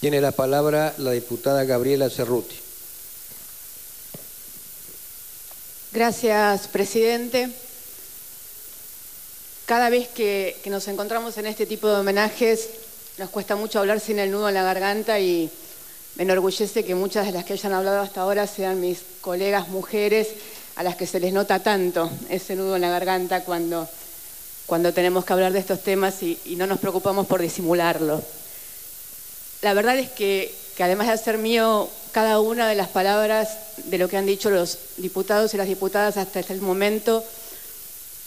Tiene la palabra la diputada Gabriela Cerruti. Gracias, presidente. Cada vez que nos encontramos en este tipo de homenajes, nos cuesta mucho hablar sin el nudo en la garganta y me enorgullece que muchas de las que hayan hablado hasta ahora sean mis colegas mujeres a las que se les nota tanto ese nudo en la garganta cuando tenemos que hablar de estos temas y no nos preocupamos por disimularlo. La verdad es que además de hacer mío cada una de las palabras de lo que han dicho los diputados y las diputadas hasta este momento,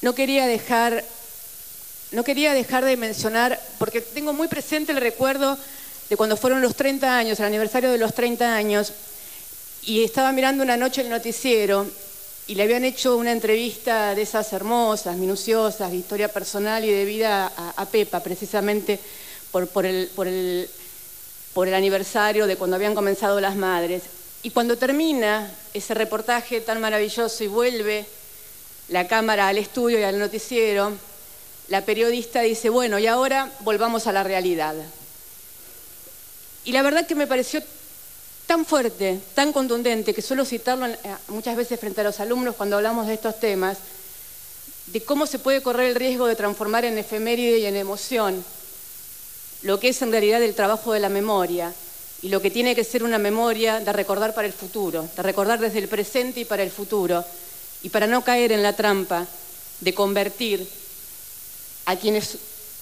no quería dejar de mencionar, porque tengo muy presente el recuerdo de cuando fueron los 30 años, el aniversario de los 30 años, y estaba mirando una noche el noticiero y le habían hecho una entrevista de esas hermosas, minuciosas, de historia personal y de vida a Pepa, precisamente por el aniversario de cuando habían comenzado las madres. Y cuando termina ese reportaje tan maravilloso y vuelve la cámara al estudio y al noticiero, la periodista dice, bueno, y ahora volvamos a la realidad. Y la verdad que me pareció tan fuerte, tan contundente, que suelo citarlo muchas veces frente a los alumnos cuando hablamos de estos temas, de cómo se puede correr el riesgo de transformar en efeméride y en emoción lo que es en realidad el trabajo de la memoria y lo que tiene que ser una memoria de recordar para el futuro, de recordar desde el presente y para el futuro, y para no caer en la trampa de convertir a quienes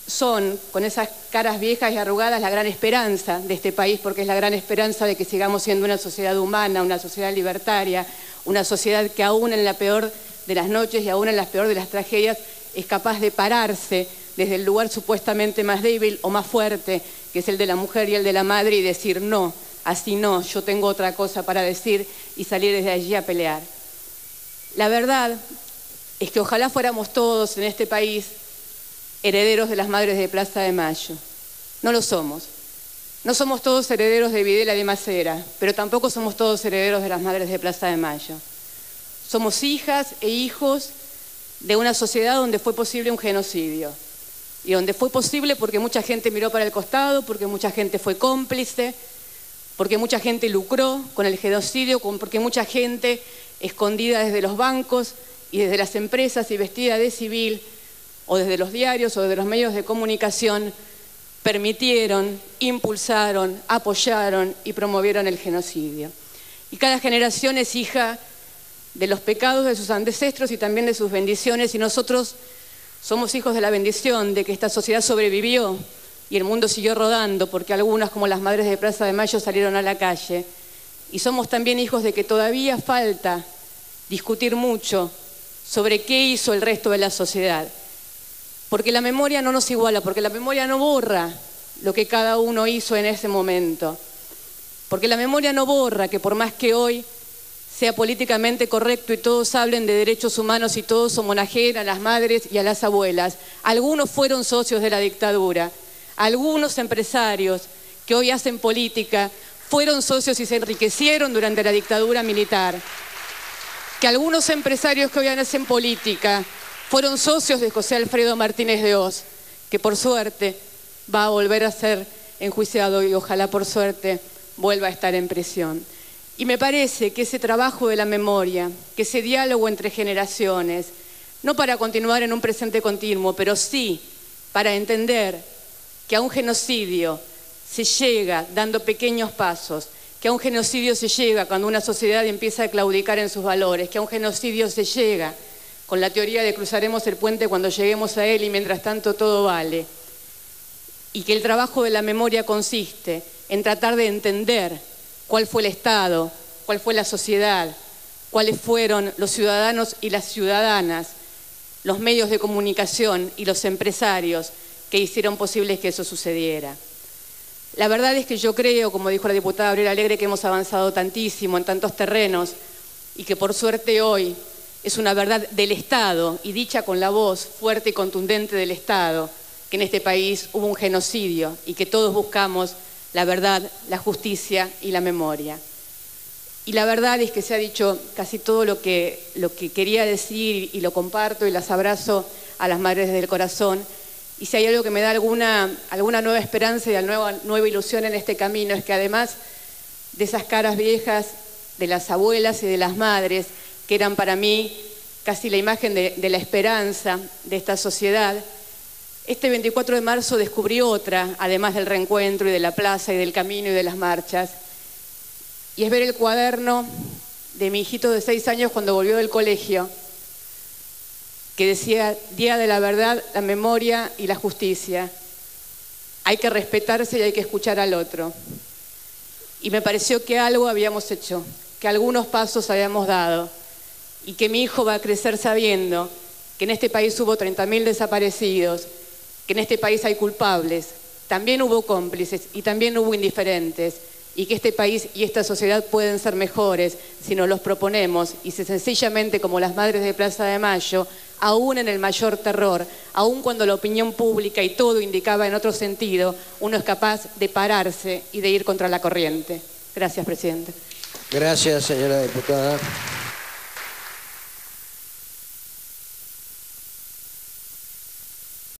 son, con esas caras viejas y arrugadas, la gran esperanza de este país, porque es la gran esperanza de que sigamos siendo una sociedad humana, una sociedad libertaria, una sociedad que aún en la peor de las noches y aún en las peor de las tragedias es capaz de pararse desde el lugar supuestamente más débil o más fuerte, que es el de la mujer y el de la madre, y decir no, así no, yo tengo otra cosa para decir, y salir desde allí a pelear. La verdad es que ojalá fuéramos todos en este país herederos de las madres de Plaza de Mayo. No lo somos. No somos todos herederos de Videla de Macera, pero tampoco somos todos herederos de las madres de Plaza de Mayo. Somos hijas e hijos de una sociedad donde fue posible un genocidio. Y donde fue posible porque mucha gente miró para el costado, porque mucha gente fue cómplice, porque mucha gente lucró con el genocidio, porque mucha gente escondida desde los bancos y desde las empresas y vestida de civil, o desde los diarios o desde los medios de comunicación, permitieron, impulsaron, apoyaron y promovieron el genocidio. Y cada generación es hija de los pecados de sus ancestros y también de sus bendiciones, y nosotros somos hijos de la bendición de que esta sociedad sobrevivió y el mundo siguió rodando, porque algunas, como las madres de Plaza de Mayo, salieron a la calle. Y somos también hijos de que todavía falta discutir mucho sobre qué hizo el resto de la sociedad. Porque la memoria no nos iguala, porque la memoria no borra lo que cada uno hizo en ese momento. Porque la memoria no borra que por más que hoy sea políticamente correcto y todos hablen de derechos humanos y todos homenajeen a las madres y a las abuelas, algunos fueron socios de la dictadura, algunos empresarios que hoy hacen política fueron socios y se enriquecieron durante la dictadura militar, que algunos empresarios que hoy hacen política fueron socios de José Alfredo Martínez de Hoz, que por suerte va a volver a ser enjuiciado y ojalá por suerte vuelva a estar en prisión. Y me parece que ese trabajo de la memoria, que ese diálogo entre generaciones, no para continuar en un presente continuo, pero sí para entender que a un genocidio se llega dando pequeños pasos, que a un genocidio se llega cuando una sociedad empieza a claudicar en sus valores, que a un genocidio se llega con la teoría de cruzaremos el puente cuando lleguemos a él y mientras tanto todo vale. Y que el trabajo de la memoria consiste en tratar de entender cuál fue el Estado, cuál fue la sociedad, cuáles fueron los ciudadanos y las ciudadanas, los medios de comunicación y los empresarios que hicieron posible que eso sucediera. La verdad es que yo creo, como dijo la diputada Gabriela Alegre, que hemos avanzado tantísimo en tantos terrenos y que por suerte hoy es una verdad del Estado y dicha con la voz fuerte y contundente del Estado, que en este país hubo un genocidio y que todos buscamos la verdad, la justicia y la memoria. Y la verdad es que se ha dicho casi todo lo que quería decir y lo comparto y las abrazo a las madres del corazón. Y si hay algo que me da alguna nueva esperanza y nueva ilusión en este camino, es que además de esas caras viejas, de las abuelas y de las madres, que eran para mí casi la imagen de la esperanza de esta sociedad, este 24 de marzo descubrí otra, además del reencuentro y de la plaza y del camino y de las marchas, y es ver el cuaderno de mi hijito de 6 años cuando volvió del colegio, que decía: Día de la verdad, la memoria y la justicia. Hay que respetarse y hay que escuchar al otro. Y me pareció que algo habíamos hecho, que algunos pasos habíamos dado, y que mi hijo va a crecer sabiendo que en este país hubo 30.000 desaparecidos, que en este país hay culpables, también hubo cómplices y también hubo indiferentes, y que este país y esta sociedad pueden ser mejores si nos los proponemos y si sencillamente, como las madres de Plaza de Mayo, aún en el mayor terror, aún cuando la opinión pública y todo indicaba en otro sentido, uno es capaz de pararse y de ir contra la corriente. Gracias, presidente. Gracias, señora diputada.